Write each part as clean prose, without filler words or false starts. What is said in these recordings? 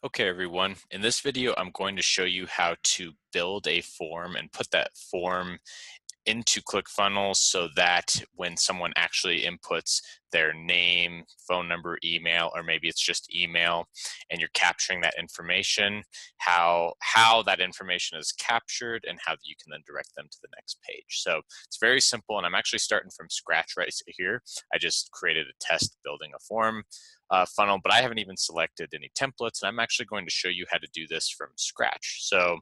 Okay, everyone. In this video, I'm going to show you how to build a form and put that form into ClickFunnels so that when someone actually inputs their name, phone number, email, or maybe it's just email, and you're capturing that information, how that information is captured and how you can then direct them to the next page. So it's very simple, and I'm actually starting from scratch right here. I just created a test building a form funnel, but I haven't even selected any templates, and I'm actually going to show you how to do this from scratch. So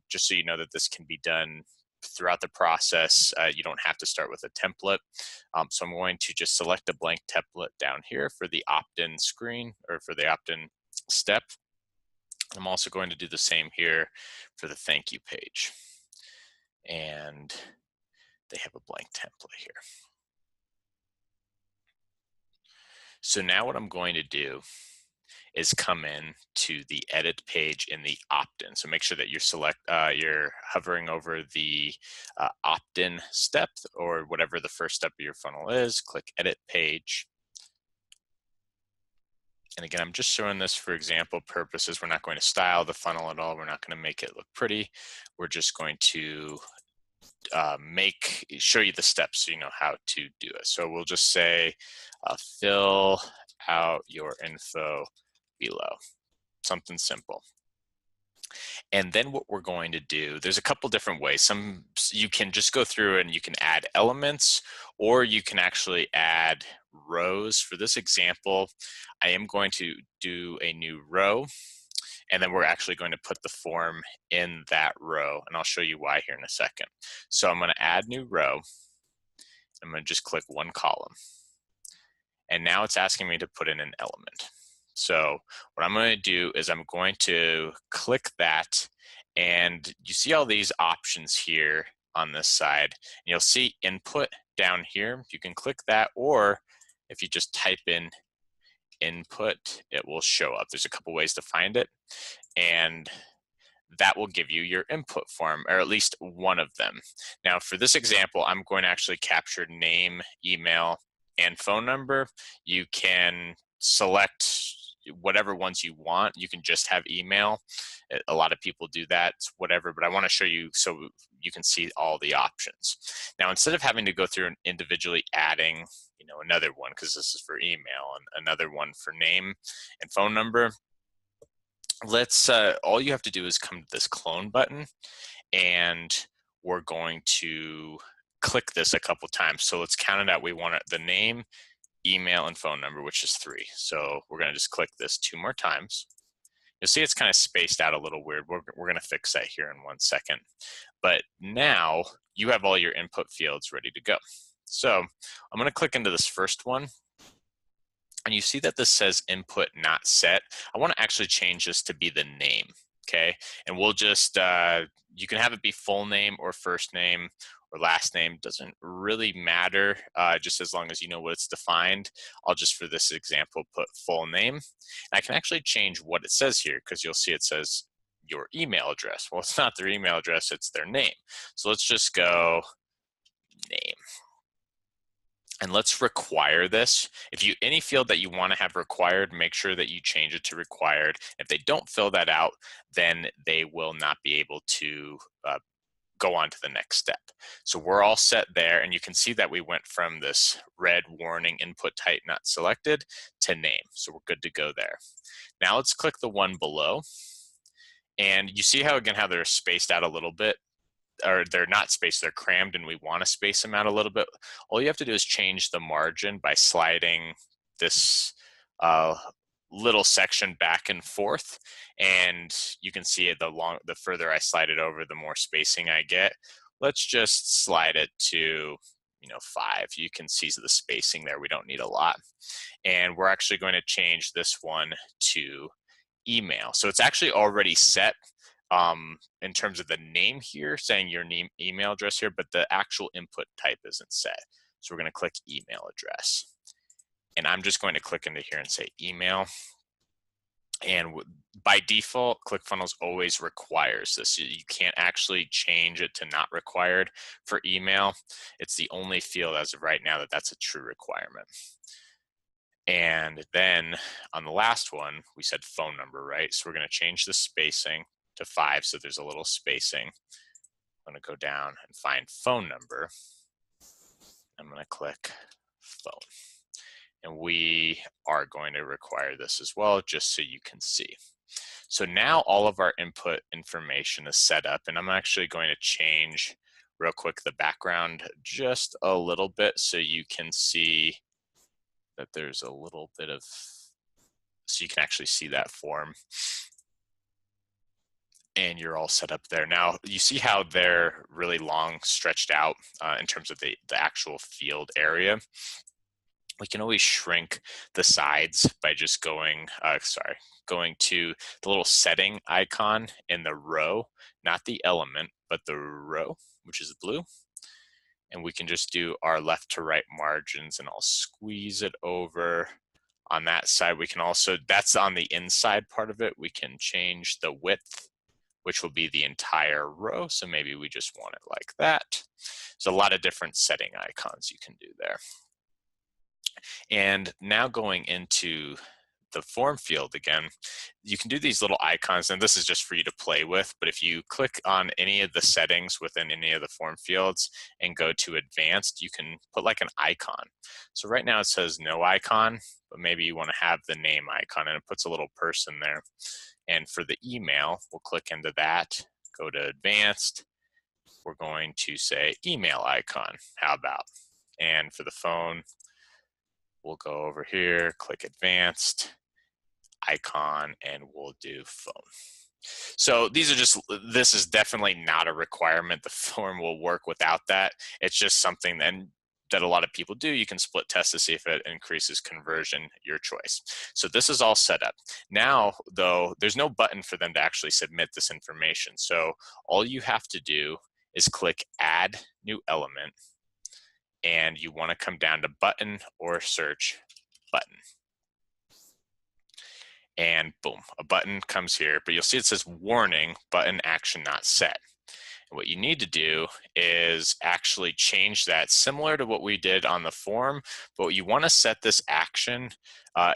just so you know that this can be done throughout the process. You don't have to start with a template. So I'm going to just select a blank template down here for the opt-in screen or for the opt-in step. I'm also going to do the same here for the thank you page. And they have a blank template here. So now what I'm going to do is come in to the edit page in the opt-in. So make sure that you're hovering over the opt-in step or whatever the first step of your funnel is. Click edit page. And again, I'm just showing this for example purposes. We're not going to style the funnel at all. We're not going to make it look pretty. We're just going to show you the steps so you know how to do it. So we'll just say, fill out your info below. Something simple. And then what we're going to do, there's a couple different ways. You can just go through and you can add elements, or you can actually add rows. For this example, I am going to do a new row, and then we're actually going to put the form in that row, and I'll show you why here in a second. So I'm going to add new row. I'm going to just click one column. And now it's asking me to put in an element. So what I'm going to do is I'm going to click that, and you see all these options here on this side. And you'll see input down here. You can click that, or if you just type in input, it will show up. There's a couple ways to find it, and that will give you your input form, or at least one of them. Now for this example, I'm going to actually capture name, email, and phone number. You can select whatever ones you want. You can just have email. A lot of people do that, whatever, but I want to show you so you can see all the options. Now, instead of having to go through and individually adding, another one, because this is for email, and another one for name and phone number, all you have to do is come to this clone button, and we're going to click this a couple times. So let's count it out. We want the name, email, and phone number, which is 3. So we're going to just click this 2 more times. You'll see it's kind of spaced out a little weird. We're going to fix that here in 1 second. But now you have all your input fields ready to go. So I'm going to click into this first one, and you see that this says input not set. I want to actually change this to be the name, okay? And we'll just, you can have it be full name or first name or last name, doesn't really matter, just as long as you know what it's defined. I'll just, for this example, put full name. And I can actually change what it says here, because you'll see it says your email address. Well, it's not their email address, it's their name. So let's just go name. And let's require this. If any field that you want to have required, make sure that you change it to required. If they don't fill that out, then they will not be able to go on to the next step. So we're all set there, and you can see that we went from this red warning input type not selected to name. So we're good to go there. Now let's click the one below, and you see how they're spaced out a little bit, or they're not spaced, they're crammed, and we want to space them out a little bit. All you have to do is change the margin by sliding this little section back and forth, and you can see it, the further I slide it over, the more spacing I get. Let's just slide it to 5. You can see the spacing there. We don't need a lot. And we're actually going to change this one to email. So it's actually already set in terms of the name here, saying your name, email address here, but the actual input type isn't set. So we're going to click email address. And I'm just going to click into here and say email. And by default, ClickFunnels always requires this. You can't actually change it to not required for email. It's the only field as of right now that's a true requirement. And then on the last one, we said phone number, right? So we're going to change the spacing to 5, so there's a little spacing. I'm going to go down and find phone number. I'm going to click phone. And we are going to require this as well, just so you can see. So now all of our input information is set up, and I'm actually going to change real quick the background just a little bit so you can see that there's a little bit of, so you can actually see that form. And you're all set up there. Now, you see how they're really long stretched out in terms of the actual field area. We can always shrink the sides by just going to the little setting icon in the row, not the element, but the row, which is blue. And we can just do our left to right margins, and I'll squeeze it over. On that side, we can also, that's on the inside part of it, we can change the width, which will be the entire row. So maybe we just want it like that. There's a lot of different setting icons you can do there. And now going into the form field again, you can do these little icons, and this is just for you to play with, but if you click on any of the settings within any of the form fields and go to advanced, you can put like an icon. So right now it says no icon, but maybe you want to have the name icon, and it puts a little person there. And for the email, we'll click into that, go to advanced, we're going to say email icon, how about? And for the phone, we'll go over here, click advanced, icon, and we'll do phone. So these are just, this is definitely not a requirement. The form will work without that. It's just something that a lot of people do. You can split test to see if it increases conversion, your choice. So this is all set up. Now, though, there's no button for them to actually submit this information. So all you have to do is click add new element, and you want to come down to button or search button. And boom, a button comes here, but you'll see it says warning, button action not set. And what you need to do is actually change that, similar to what we did on the form, but you want to set this action,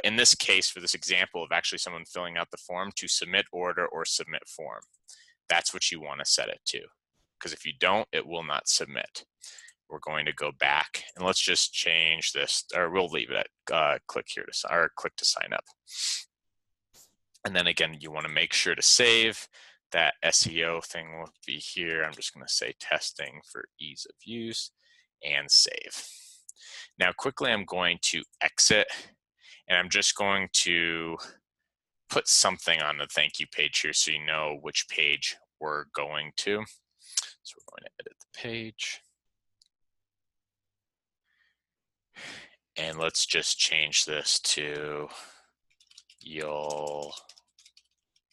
in this case, for this example of actually someone filling out the form, to submit order or submit form. That's what you want to set it to, because if you don't, it will not submit. We're going to go back, and let's just change this, or we'll leave it at click here to, or click to sign up. And then again, you want to make sure to save. That SEO thing will be here. I'm just going to say testing for ease of use and save. Now quickly, I'm going to exit, and I'm just going to put something on the thank you page here so you know which page we're going to. So we're going to edit the page. And let's just change this to you'll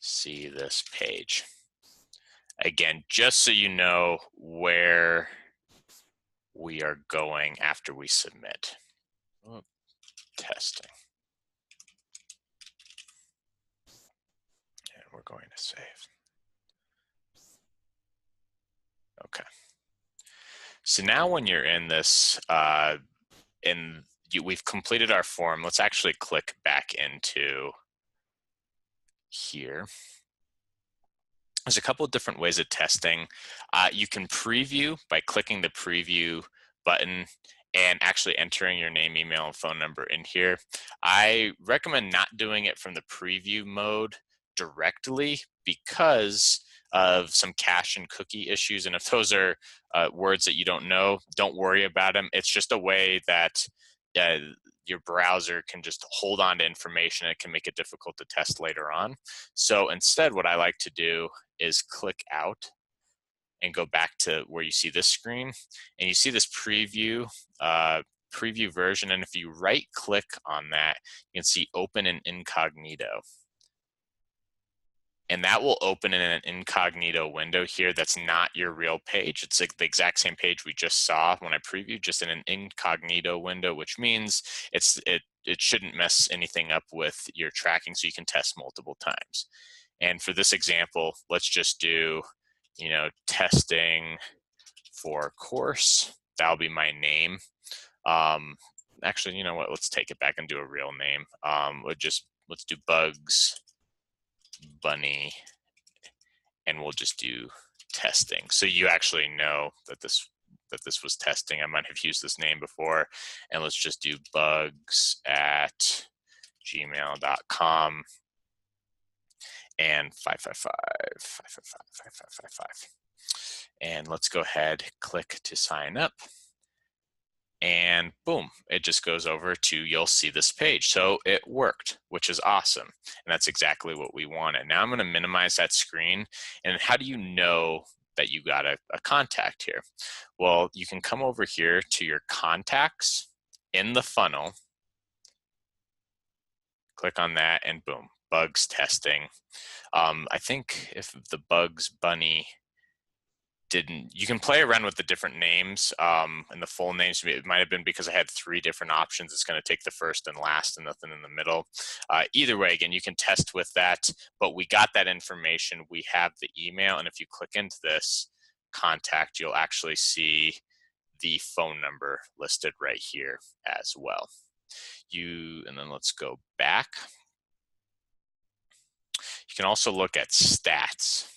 see this page. Again, just so you know where we are going after we submit. Oh, testing. And we're going to save. Okay. So now when you're in this, we've completed our form, let's actually click back into here. There's a couple of different ways of testing. You can preview by clicking the preview button and actually entering your name, email, and phone number in here. I recommend not doing it from the preview mode directly because of some cache and cookie issues. And if those are words that you don't know, don't worry about them. It's just a way that your browser can just hold on to information. It can make it difficult to test later on. So instead, what I like to do is click out and go back to where you see this screen, and you see this preview version. And if you right click on that, you can see open in incognito. And that will open in an incognito window here that's not your real page. It's like the exact same page we just saw when I previewed, just in an incognito window, which means it shouldn't mess anything up with your tracking, so you can test multiple times. And for this example, let's just do, testing for course. That'll be my name. actually, you know what, let's take it back and do a real name. Let's do Bugs Bunny, and we'll just do testing. So you actually know that this was testing. I might have used this name before, and let's just do bugs@gmail.com and 555. And let's go ahead, click to sign up. And boom, it just goes over to, you'll see this page. So it worked, which is awesome. And that's exactly what we wanted. Now I'm going to minimize that screen. And how do you know that you got a contact here? Well, you can come over here to your contacts in the funnel, click on that, and boom, Bugs testing. I think if the Bugs Bunny didn't, you can play around with the different names and the full names. It might have been because I had 3 different options. It's going to take the first and last and nothing in the middle. Either way, again, you can test with that, but we got that information. We have the email, and if you click into this contact, you'll actually see the phone number listed right here as well. And then let's go back. You can also look at stats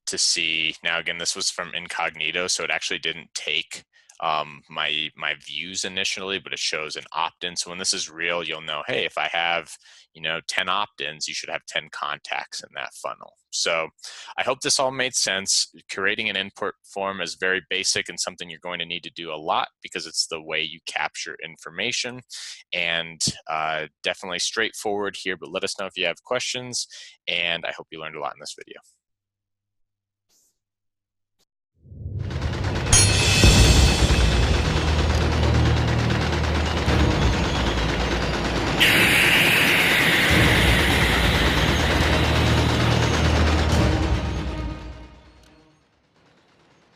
to see. Now again, this was from incognito, so it actually didn't take my views initially, but it shows an opt-in. So when this is real, you'll know, hey, if I have 10 opt-ins, you should have 10 contacts in that funnel. So I hope this all made sense. Creating an input form is very basic and something you're going to need to do a lot because it's the way you capture information, and definitely straightforward here, but let us know if you have questions, and I hope you learned a lot in this video.